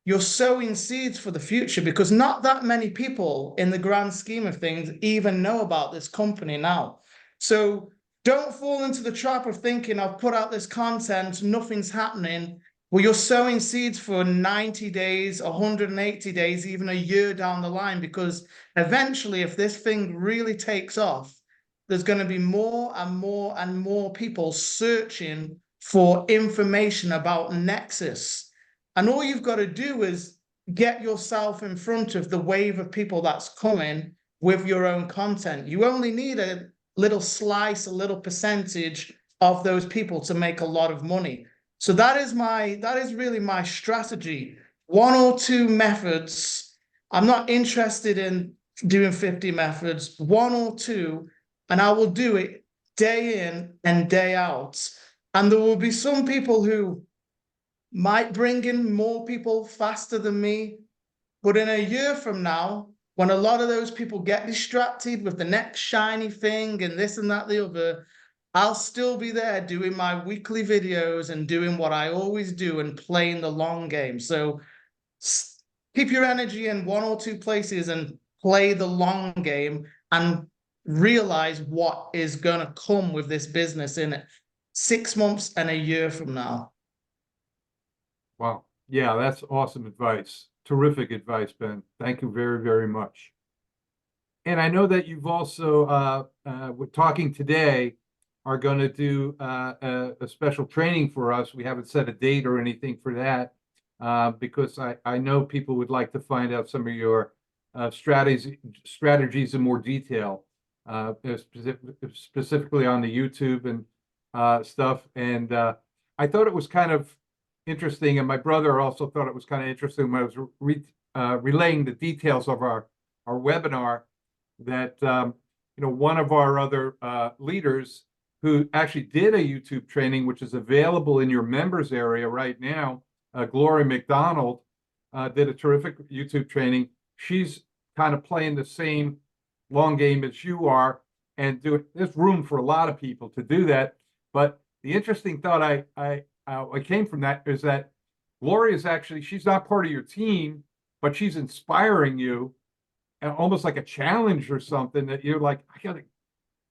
B: you're sowing seeds for the future, because not that many people in the grand scheme of things even know about this company now. So don't fall into the trap of thinking I've put out this content, nothing's happening. Well, you're sowing seeds for 90 days, 180 days, even a year down the line, because eventually, if this thing really takes off, there's going to be more and more and more people searching for information about Nexus. And all you've got to do is get yourself in front of the wave of people that's coming with your own content. You only need a little slice, a little percentage of those people to make a lot of money. So that is really my strategy. 1 or 2 methods. I'm not interested in doing 50 methods, 1 or 2, and I will do it day in and day out. And there will be some people who might bring in more people faster than me. But in a year from now, when a lot of those people get distracted with the next shiny thing and this and that, the other, I'll still be there doing my weekly videos and doing what I always do and playing the long game. So keep your energy in 1 or 2 places and play the long game, and realize what is going to come with this business in 6 months and a year from now.
A: Wow. Yeah, that's awesome advice. Terrific advice, Ben. Thank you very, very much. And I know that you've also, with talking today, are going to do a special training for us. We haven't set a date or anything for that, because I know people would like to find out some of your strategies in more detail, specifically on the YouTube and stuff. And I thought it was kind of interesting, and my brother also thought it was kind of interesting when I was relaying the details of our webinar, that one of our other leaders who actually did a YouTube training, which is available in your members area right now, Gloria McDonald, did a terrific YouTube training. She's kind of playing the same long game as you are, and there's room for a lot of people to do that. But the interesting thought I came from that is that Gloria is actually, she's not part of your team, but she's inspiring you, and almost like a challenge or something, that you're like,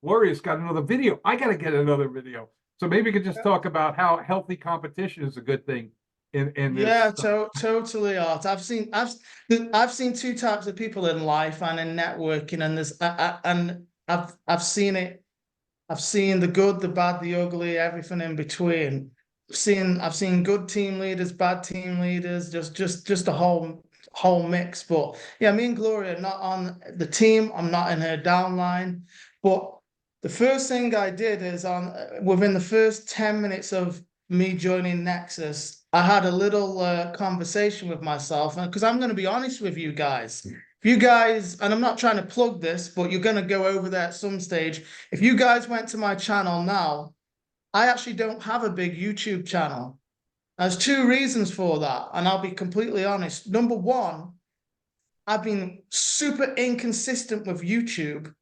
A: Gloria's got another video. I got to get another video. So maybe you could just talk about how healthy competition is a good thing in this.
B: Yeah, totally, Art. I've seen 2 types of people in life and in networking, and I've seen it. I've seen the good, the bad, the ugly, everything in between. I've seen good team leaders, bad team leaders, just a whole mix. But yeah, me and Gloria are not on the team. I'm not in her downline. But the first thing I did is within the first 10 minutes of me joining Nexus, I had a little conversation with myself, and because I'm going to be honest with you guys. If you guys, and I'm not trying to plug this, but you're going to go over there at some stage. If you guys went to my channel now, I actually don't have a big YouTube channel. There's 2 reasons for that, and I'll be completely honest. Number 1, I've been super inconsistent with YouTube,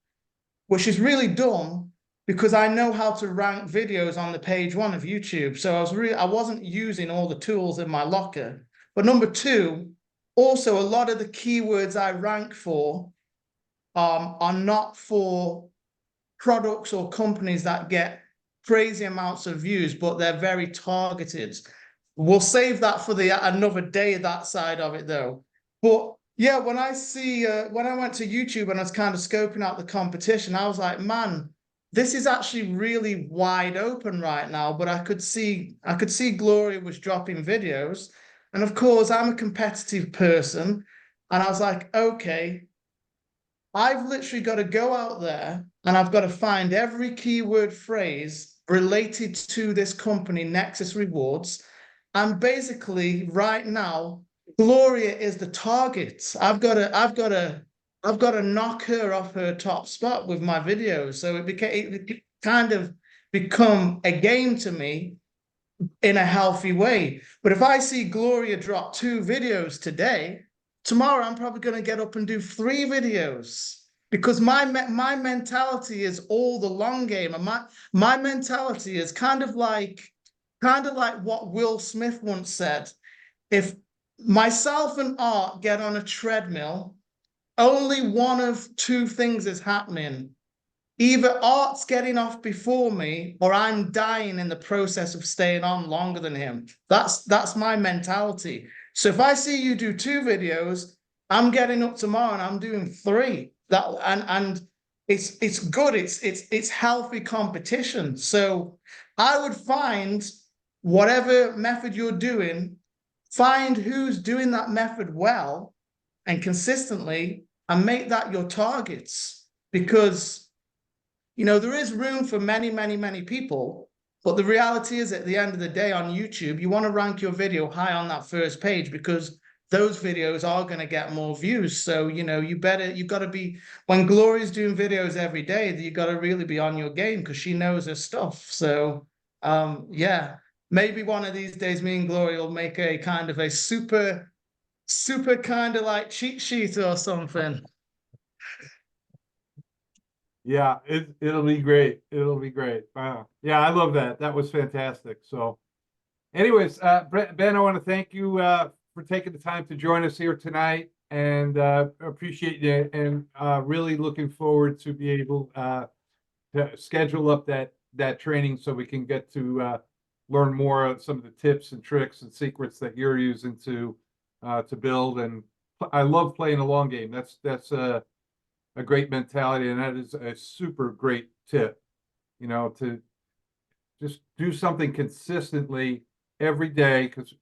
B: which is really dumb, because I know how to rank videos on the page 1 of YouTube. So I wasn't using all the tools in my locker. But number two, also a lot of the keywords I rank for are not for products or companies that get crazy amounts of views, but they're very targeted. We'll save that for another day, that side of it though. But yeah, when I went to YouTube and I was kind of scoping out the competition, I was like, man, this is actually really wide open right now. But I could see Gloria was dropping videos. And of course, I'm a competitive person. And I was like, okay, I've literally got to go out there and I've got to find every keyword phrase related to this company, Nexus Rewards. And basically, right now, Gloria is the target. I've got to knock her off her top spot with my videos. So it kind of become a game to me in a healthy way. But if I see Gloria drop 2 videos today, tomorrow I'm probably going to get up and do 3 videos because my mentality is all the long game, and my mentality is kind of like what Will Smith once said: if myself and Art get on a treadmill, only one of 2 things is happening. Either Art's getting off before me, or I'm dying in the process of staying on longer than him. That's my mentality. So if I see you do 2 videos, I'm getting up tomorrow and I'm doing 3. And it's good. It's healthy competition. So I would find whatever method you're doing, find who's doing that method well and consistently, and make that your targets, because there is room for many, many, many people. But the reality is, at the end of the day on YouTube, you want to rank your video high on that first page, because those videos are going to get more views. So, you've got to be, when Gloria's doing videos every day, you got to really be on your game, because she knows her stuff. So, yeah, maybe one of these days, me and Gloria will make a kind of a super kind of like cheat sheet or something.
A: Yeah, it'll be great. It'll be great. Wow. Yeah, I love that. That was fantastic. So anyways, Ben, I want to thank you for taking the time to join us here tonight, and appreciate it, and really looking forward to be able to schedule up that training so we can get to learn more of some of the tips and tricks and secrets that you're using to build. And I love playing a long game. That's a great mentality, and that is a super great tip, to just do something consistently every day, because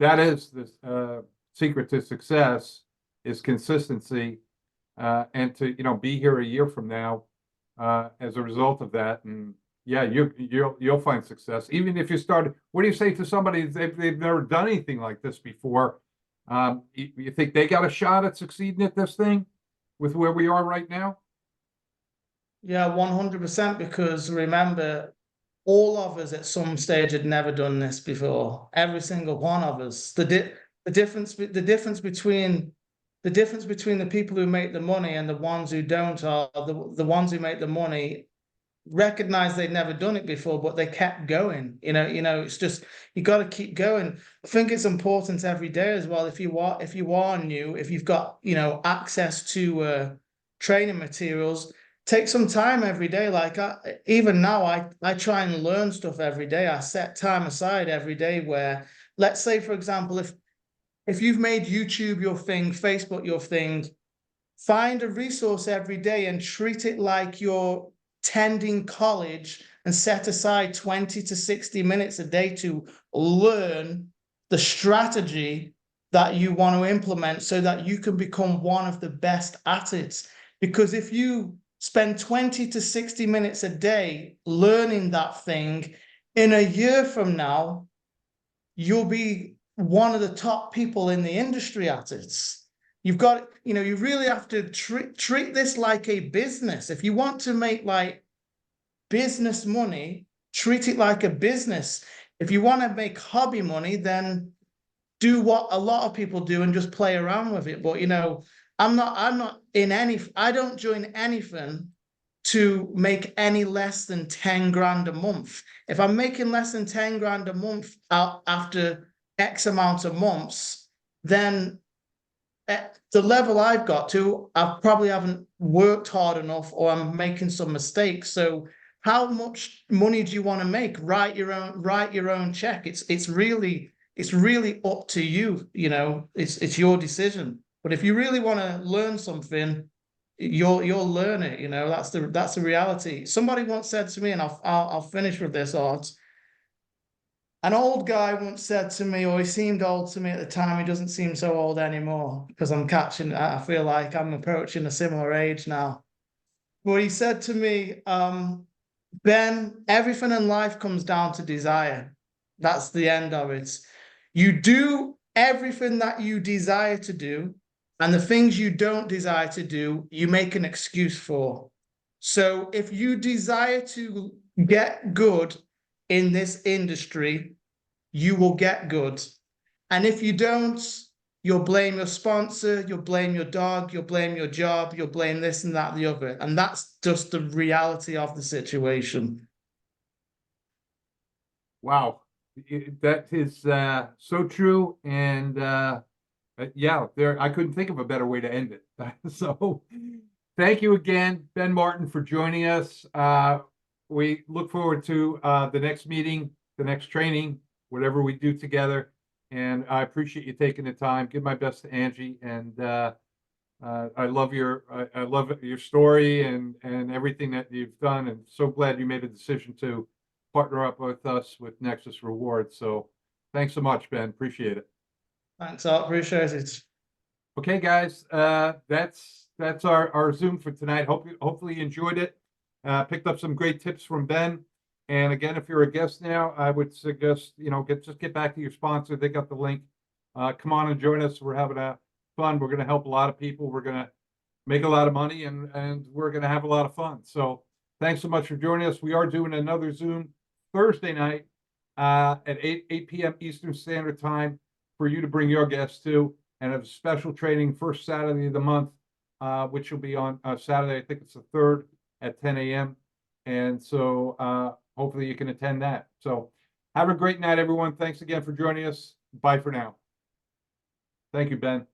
A: that is the secret to success, is consistency, and to be here a year from now as a result of that. And yeah, you'll find success, even if you start. What do you say to somebody they've never done anything like this before? You think they got a shot at succeeding at this thing with where we are right now?
B: Yeah, 100%. Because remember, all of us at some stage had never done this before. Every single one of us. The difference between the people who make the money and the ones who don't are the ones who make the money recognized they'd never done it before, but they kept going. It's just, you got to keep going. I think it's important every day as well. If you are new, if you've got access to training materials, take some time every day. Like even now, I try and learn stuff every day. I set time aside every day where, let's say, for example, if you've made YouTube your thing, Facebook your thing, find a resource every day and treat it like you're attending college, and set aside 20 to 60 minutes a day to learn the strategy that you want to implement, so that you can become one of the best at it. Because if you spend 20 to 60 minutes a day learning that thing, in a year from now, you'll be one of the top people in the industry at it. You've got, you really have to treat this like a business. If you want to make like business money, treat it like a business. If you want to make hobby money, then do what a lot of people do and just play around with it. But I'm not in any, I don't join anything to make any less than 10 grand a month. If I'm making less than 10 grand a month after X amount of months, then at the level I've got to, I probably haven't worked hard enough, or I'm making some mistakes. So how much money do you want to make? Write your own check. It's really up to you. You know, it's your decision. But if you really want to learn something, you'll learn it. You know, that's the reality. Somebody once said to me, and I'll finish with this, Art. An old guy once said to me, or he seemed old to me at the time, he doesn't seem so old anymore, because I feel like I'm approaching a similar age now. But he said to me, Ben, everything in life comes down to desire. That's the end of it. You do everything that you desire to do, and the things you don't desire to do, you make an excuse for. So if you desire to get good in this industry, you will get good. And if you don't, you'll blame your sponsor, you'll blame your dog, you'll blame your job, you'll blame this and that, the other. And that's just the reality of the situation.
A: Wow, that is so true. And yeah, I couldn't think of a better way to end it. So thank you again, Ben Martin, for joining us. We look forward to the next meeting, the next training, whatever we do together. And I appreciate you taking the time. Give my best to Angie. And I love your story and everything that you've done. And so glad you made a decision to partner up with us with Nexus Rewards. So thanks so much, Ben. Appreciate it.
B: Thanks, I appreciate it.
A: Okay, guys, that's our Zoom for tonight. Hopefully you enjoyed it. Picked up some great tips from Ben. And again, if you're a guest now, I would suggest, just get back to your sponsor. They got the link. Come on and join us. We're having fun. We're going to help a lot of people. We're going to make a lot of money, and we're going to have a lot of fun. So thanks so much for joining us. We are doing another Zoom Thursday night at 8 p.m. Eastern Standard Time for you to bring your guests to, and a special training first Saturday of the month, which will be on Saturday. I think it's the 3rd at 10 a.m. And so hopefully you can attend that. So have a great night, everyone. Thanks again for joining us. Bye for now. Thank you, Ben.